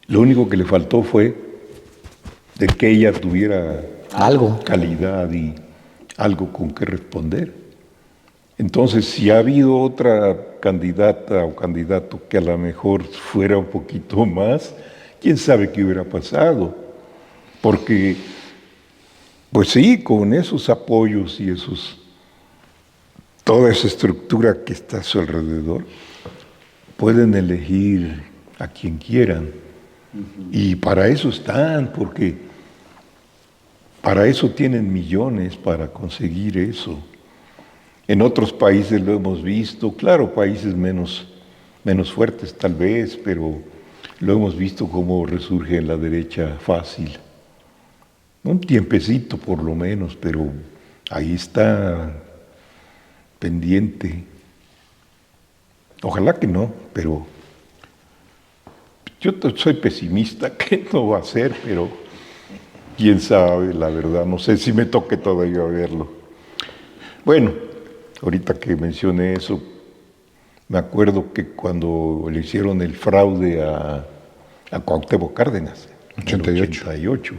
Lo único que le faltó fue de que ella tuviera Algo. calidad y algo con que responder. Entonces, si ha habido otra candidata o candidato que a lo mejor fuera un poquito más, quién sabe qué hubiera pasado. Porque, pues sí, con esos apoyos y toda esa estructura que está a su alrededor, pueden elegir a quien quieran. Y para eso están, porque para eso tienen millones para conseguir eso. En otros países lo hemos visto, claro, países menos fuertes tal vez, pero lo hemos visto cómo resurge en la derecha fácil. Un tiempecito por lo menos, pero ahí está pendiente. Ojalá que no, pero yo soy pesimista que no va a ser, pero quién sabe, la verdad, no sé si me toque todavía verlo. Bueno, ahorita que mencioné eso, me acuerdo que cuando le hicieron el fraude a Cuauhtémoc Cárdenas, en el 88,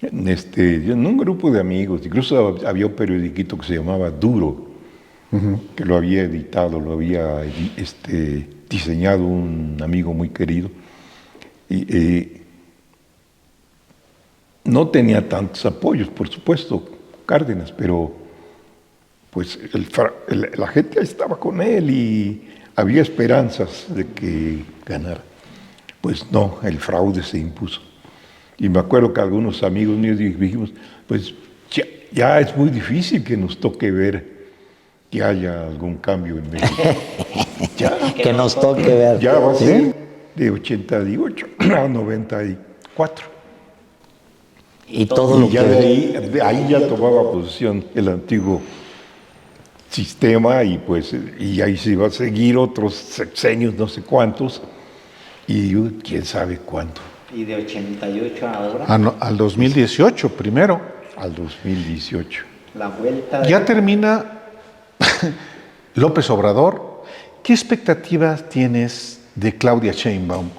en un grupo de amigos, incluso había un periodiquito que se llamaba Duro, que lo había editado, lo había diseñado un amigo muy querido, y no tenía tantos apoyos, por supuesto, Cárdenas, pero pues la gente estaba con él y había esperanzas de que ganara. Pues no, el fraude se impuso. Y me acuerdo que algunos amigos míos dijimos, pues ya es muy difícil que nos toque ver que haya algún cambio en México. Que nos toque ver. Ya va a ¿Sí? ser de 88 a 94. Y todo lo Y ya que... de ahí ya tomaba posesión el antiguo sistema y ahí se iba a seguir otros sexenios, no sé cuántos, y quién sabe cuánto, Y de 88 a ahora, Al 2018 primero. al 2018. la vuelta Ya termina López Obrador. ¿Qué expectativas tienes de Claudia Sheinbaum?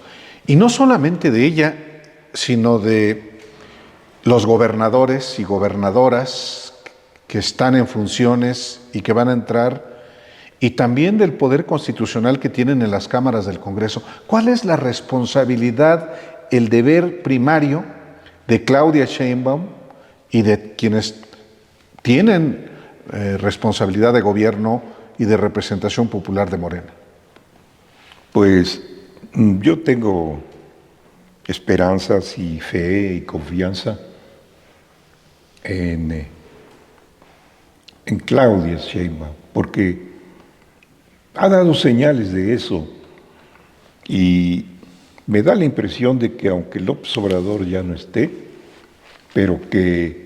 Y no solamente de ella, sino de los gobernadores y gobernadoras que están en funciones y que van a entrar, y también del poder constitucional que tienen en las cámaras del Congreso. ¿Cuál es la responsabilidad, el deber primario de Claudia Sheinbaum y de quienes tienen responsabilidad de gobierno y de representación popular de Morena? Pues yo tengo esperanzas y fe y confianza en Claudia Sheinbaum, porque ha dado señales de eso y me da la impresión de que aunque López Obrador ya no esté, pero que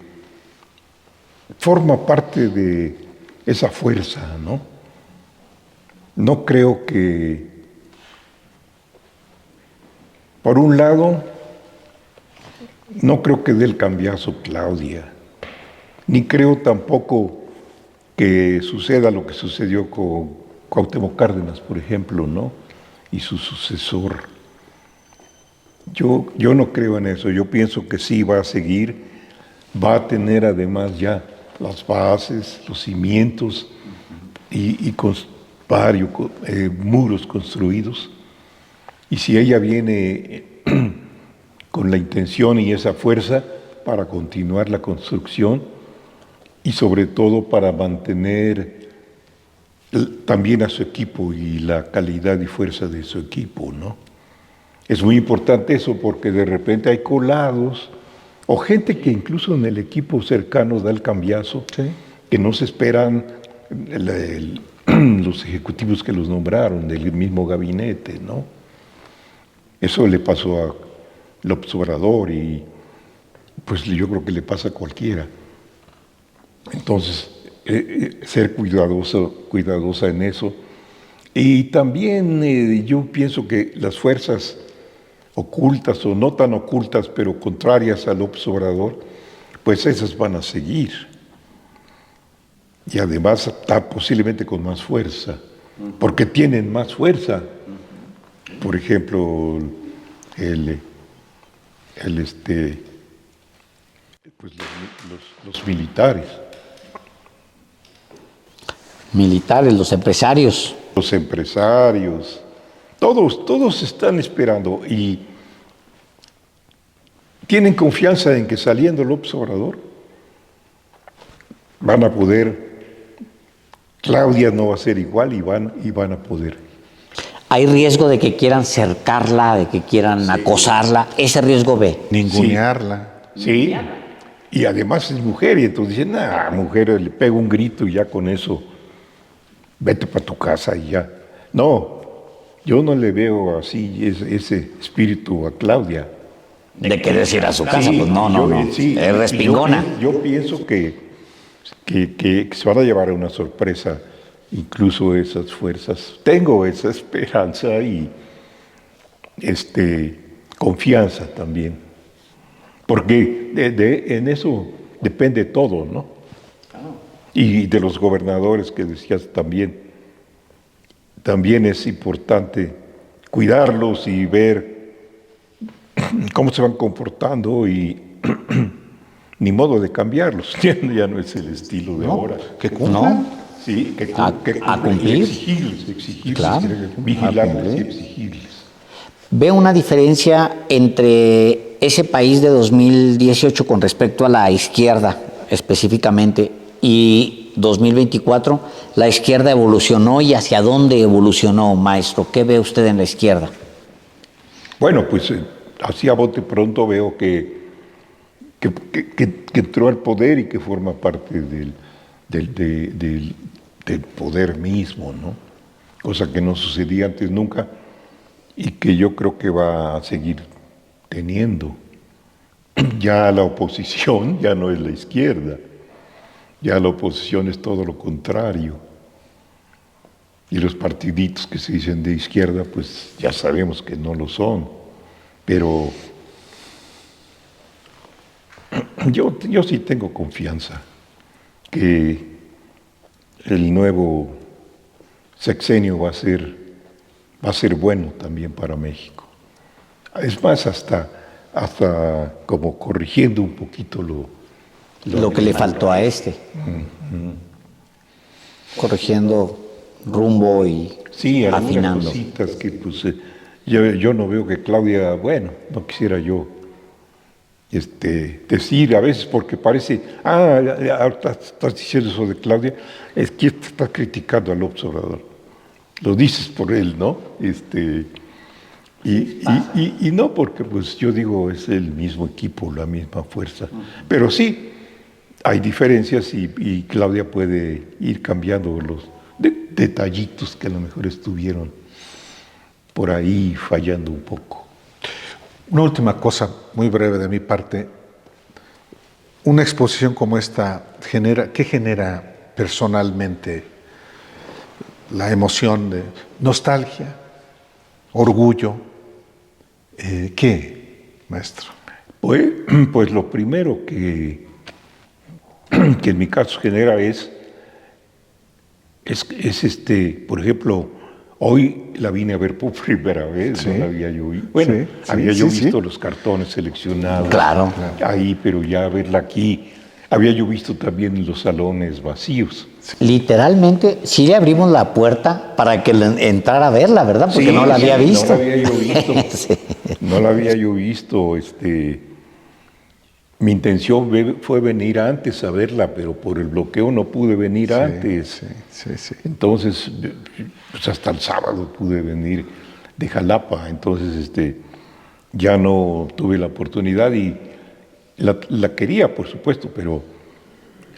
forma parte de esa fuerza, ¿no? No creo que, por un lado, no creo que dé el cambiazo Claudia, ni creo tampoco que suceda lo que sucedió con Cuauhtémoc Cárdenas, por ejemplo, ¿no? Y su sucesor. Yo no creo en eso. Yo pienso que sí va a seguir, va a tener además ya las bases, los cimientos y con varios muros construidos. Y si ella viene con la intención y esa fuerza para continuar la construcción y sobre todo para mantener también a su equipo y la calidad y fuerza de su equipo, ¿no? Es muy importante eso porque de repente hay colados o gente que incluso en el equipo cercano da el cambiazo, Sí. que no se esperan los ejecutivos que los nombraron del mismo gabinete, ¿no? Eso le pasó a López Obrador y pues yo creo que le pasa a cualquiera. Entonces, ser cuidadosa en eso. Y también yo pienso que las fuerzas ocultas o no tan ocultas, pero contrarias a López Obrador, pues esas van a seguir. Y además está posiblemente con más fuerza, porque tienen más fuerza. Por ejemplo, pues los militares. Militares, los empresarios. Los empresarios, todos están esperando y tienen confianza en que saliendo López Obrador van a poder, Claudia no va a ser igual y van a poder. Hay riesgo de que quieran cercarla, de que quieran acosarla. Ese riesgo ve. Ningunearla. Sí, y además es mujer y entonces dicen, mujer, le pego un grito y ya con eso, vete para tu casa y ya. No, yo no le veo así ese espíritu a Claudia. De querer ir a su casa, Sí, pues no. sí, Es respingona. Yo pienso que se van a llevar a una sorpresa, incluso esas fuerzas. Tengo esa esperanza y confianza también. Porque en eso depende todo, ¿no? Y de los gobernadores que decías también es importante cuidarlos y ver cómo se van comportando y ni modo de cambiarlos, ya no es el estilo de ahora. Que cumplan. Sí, que A cumplir. y exigirles, Claro, vigilarles y exigirles. ¿Ve una diferencia entre ese país de 2018 con respecto a la izquierda específicamente y 2024? ¿La izquierda evolucionó y hacia dónde evolucionó, maestro? ¿Qué ve usted en la izquierda? Bueno, pues así a bote pronto veo que entró al poder y que forma parte del poder mismo, ¿no? Cosa que no sucedía antes nunca y que yo creo que va a seguir teniendo. Ya la oposición ya no es la izquierda, ya la oposición es todo lo contrario. Y los partiditos que se dicen de izquierda, pues ya sabemos que no lo son, pero yo sí tengo confianza que el nuevo sexenio va a ser bueno también para México. Es más, hasta como corrigiendo un poquito Lo que le faltó a este. Corrigiendo rumbo y sí, algunas afinando. cositas que pues yo no veo que Claudia, bueno, no quisiera yo decir a veces porque parece, ahorita estás diciendo eso de Claudia, es que estás criticando al López Obrador. Lo dices por él, ¿no? Y no porque pues yo digo es el mismo equipo, la misma fuerza. Pero sí, hay diferencias y Claudia puede ir cambiando los detallitos que a lo mejor estuvieron por ahí fallando un poco. Una última cosa muy breve de mi parte. Una exposición como esta ¿qué genera personalmente la emoción de nostalgia, orgullo? ¿Qué, maestro? Pues lo primero que en mi caso genera es por ejemplo, Hoy la vine a ver por primera vez, Sí. no la había yo visto. Bueno, Sí, había yo sí, visto sí. los cartones seleccionados Claro. ahí, pero ya verla aquí, había yo visto también los salones vacíos. Literalmente, sí le abrimos la puerta para que entrara a verla, ¿verdad? Porque Sí, no la sí, había visto. No la había yo visto. Sí. No la había yo visto. Mi intención fue venir antes a verla, pero por el bloqueo no pude venir antes. Sí. Entonces, pues hasta el sábado pude venir de Jalapa. Entonces, ya no tuve la oportunidad y la quería, por supuesto, pero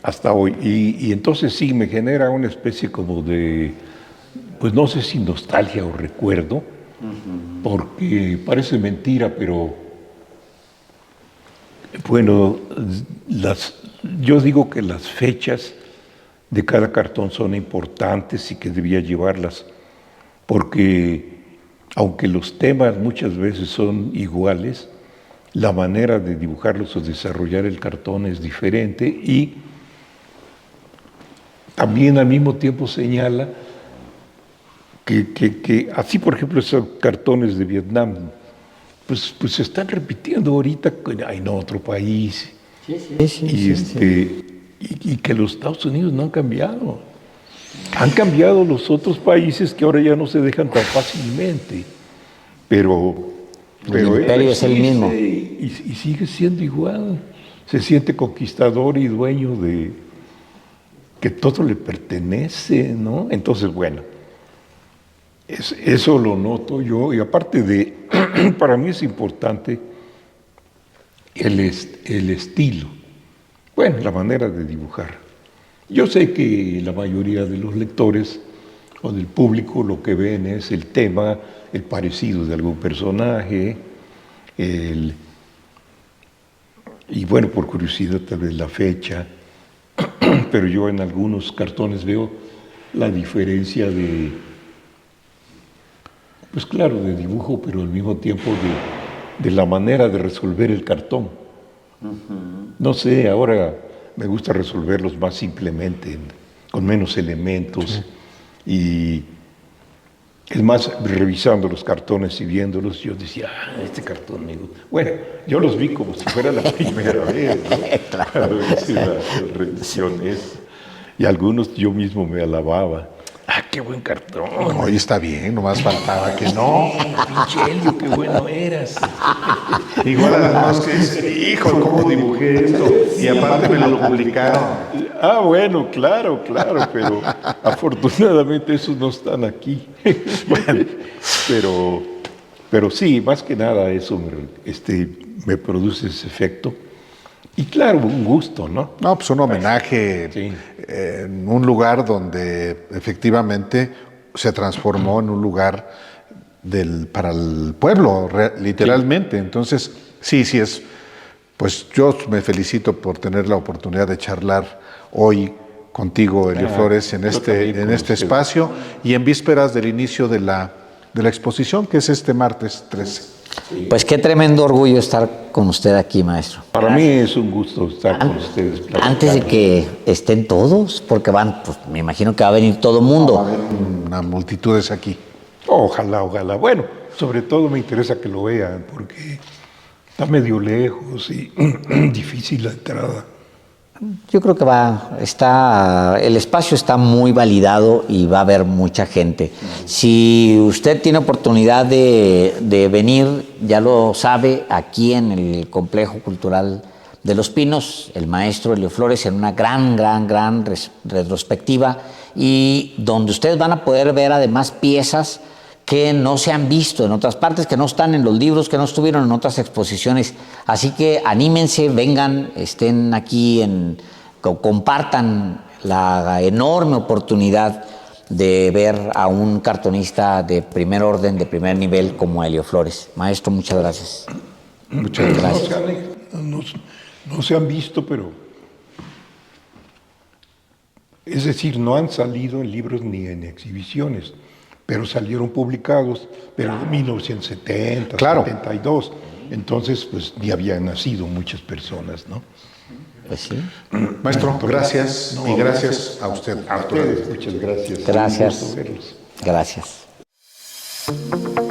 hasta hoy. Y entonces sí, me genera una especie como de, pues no sé si nostalgia o recuerdo, porque parece mentira, pero bueno, yo digo que las fechas de cada cartón son importantes y que debía llevarlas, porque aunque los temas muchas veces son iguales, la manera de dibujarlos o desarrollar el cartón es diferente y también al mismo tiempo señala que así, por ejemplo, esos cartones de Vietnam, pues se están repitiendo ahorita en otro país. Y que los Estados Unidos no han cambiado. Han cambiado los otros países que ahora ya no se dejan tan fácilmente. Pero El imperio es el mismo. Y sigue siendo igual. Se siente conquistador y dueño de que todo le pertenece, ¿no? Entonces, bueno, eso lo noto yo. Y aparte para mí es importante el estilo. Bueno, la manera de dibujar. Yo sé que la mayoría de los lectores o del público lo que ven es el tema, el parecido de algún personaje, y bueno, por curiosidad tal vez la fecha, pero yo en algunos cartones veo la diferencia pues claro, de dibujo, pero al mismo tiempo de la manera de resolver el cartón. No sé, ahora me gusta resolverlos más simplemente, con menos elementos. Y es más, revisando los cartones y viéndolos, yo decía, este cartón me gusta. Bueno, yo los vi como si fuera la primera vez, ¿no? Claro, hice las revisiones. Y algunos yo mismo me alababa. ¡Ah, qué buen cartón! Hoy está bien, nomás faltaba que no. Pinche Helio, qué bueno eras. Igual además que dice, hijo, ¿cómo dibujé esto? Y aparte me lo publicaron. Ah, bueno, claro, pero afortunadamente esos no están aquí. Pero sí, más que nada eso me produce ese efecto. Y claro, un gusto, ¿no? No, pues un homenaje Sí. en un lugar donde efectivamente se transformó en un lugar para el pueblo, literalmente. Entonces, sí es. Pues yo me felicito por tener la oportunidad de charlar hoy contigo, Helio Flores, en yo también con este usted. espacio y en vísperas del inicio de la exposición, que es este martes 13. Pues qué tremendo orgullo estar con usted aquí, maestro. Para mí es un gusto estar con ustedes. Antes de que estén todos, porque pues me imagino que va a venir todo el mundo. Va a haber una multitudes aquí. Ojalá. Bueno, sobre todo me interesa que lo vean porque está medio lejos y difícil la entrada. Yo creo que el espacio está muy validado y va a haber mucha gente. Si usted tiene oportunidad de venir, ya lo sabe, aquí en el Complejo Cultural de Los Pinos, el maestro Helio Flores en una gran retrospectiva y donde ustedes van a poder ver además piezas que no se han visto en otras partes, que no están en los libros, que no estuvieron en otras exposiciones. Así que anímense, vengan, estén aquí, compartan la enorme oportunidad de ver a un cartonista de primer orden, de primer nivel como Helio Flores. Maestro, muchas gracias. Muchas gracias. No se han visto, pero... Es decir, no han salido en libros ni en exhibiciones, pero salieron publicados, pero en 1970, Claro. 72. Entonces, pues, ni habían nacido muchas personas, ¿no? Pues sí. Maestro, gracias y gracias a usted. A ustedes, muchas gracias. Gracias. Un gusto verlos. Gracias. Gracias.